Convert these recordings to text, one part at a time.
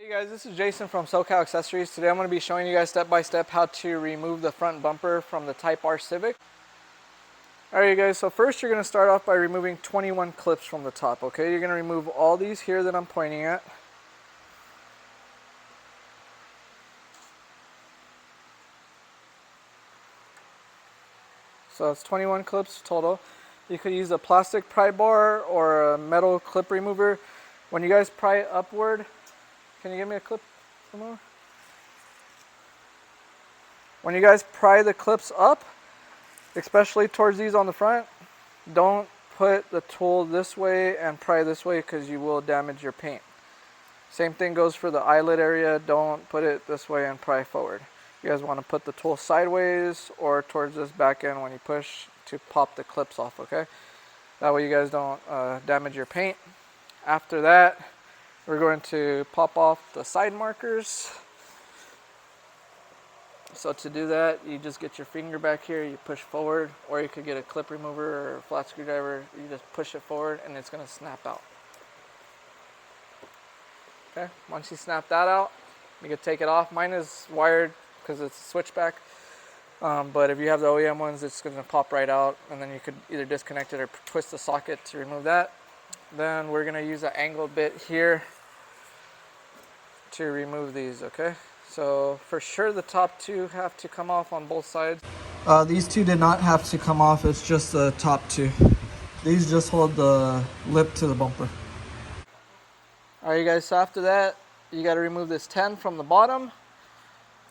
Hey guys, this is Jason from SoCal Accessories. Today I'm going to be showing you guys step by step how to remove the front bumper from the Type R Civic. Alright guys, so first you're going to start off by removing 21 clips from the top, okay? You're going to remove all these here that I'm pointing at. So it's 21 clips total. You could use a plastic pry bar or a metal clip remover. When you guys pry it upward, can you give me a clip? More? When you guys pry the clips up, especially towards these on the front, don't put the tool this way and pry this way because you will damage your paint. Same thing goes for the eyelid area. Don't put it this way and pry forward. You guys want to put the tool sideways or towards this back end when you push to pop the clips off, okay? That way you guys don't damage your paint. After that, we're going to pop off the side markers. So to do that, you just get your finger back here, you push forward, or you could get a clip remover or a flat screwdriver. You just push it forward and it's going to snap out. Okay, once you snap that out, you can take it off. Mine is wired because it's a switchback. But if you have the OEM ones, it's going to pop right out, and then you could either disconnect it or twist the socket to remove that. Then we're going to use an angle bit here to remove these, okay? So for sure the top two have to come off on both sides. These two did not have to come off, it's just the top two. These just hold the lip to the bumper. Alright guys, so after that, you got to remove this 10 from the bottom.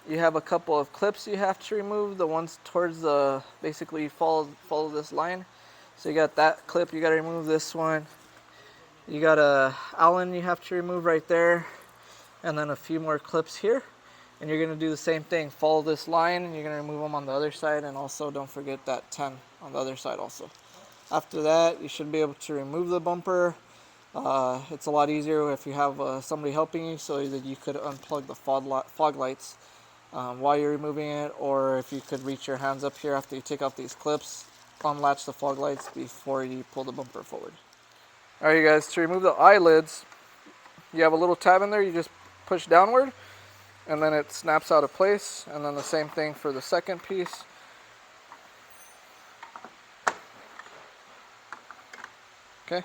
You have a couple of clips you have to remove, the ones towards the, basically follow this line. So you got that clip, you got to remove this one. You got a Allen you have to remove right there, and then a few more clips here. And you're going to do the same thing, follow this line, and you're going to remove them on the other side, and also don't forget that 10 on the other side also. After that, you should be able to remove the bumper. It's a lot easier if you have somebody helping you, so that you could unplug the fog lights while you're removing it, or if you could reach your hands up here after you take off these clips, unlatch the fog lights before you pull the bumper forward. Alright you guys, to remove the eyelids, you have a little tab in there, you just push downward and then it snaps out of place, and then the same thing for the second piece. Okay,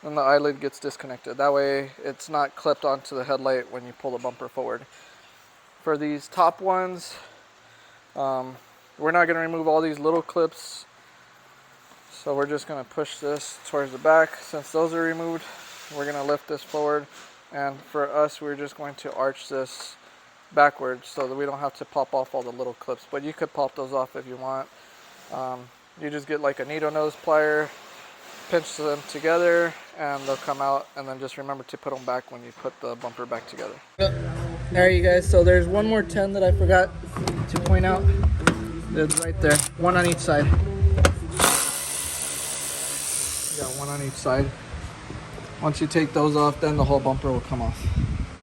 and the eyelid gets disconnected. That way it's not clipped onto the headlight when you pull the bumper forward. For these top ones, we're not going to remove all these little clips, so we're just going to push this towards the back. Since those are removed, we're going to lift this forward, and for us we're just going to arch this backwards so that we don't have to pop off all the little clips, but you could pop those off if you want. You just get like a needle nose plier, pinch them together and they'll come out, and then just remember to put them back when you put the bumper back together. There you guys, so there's one more 10 that I forgot to point out. It's right there, one on each side. You got one on each side. Once you take those off, then the whole bumper will come off.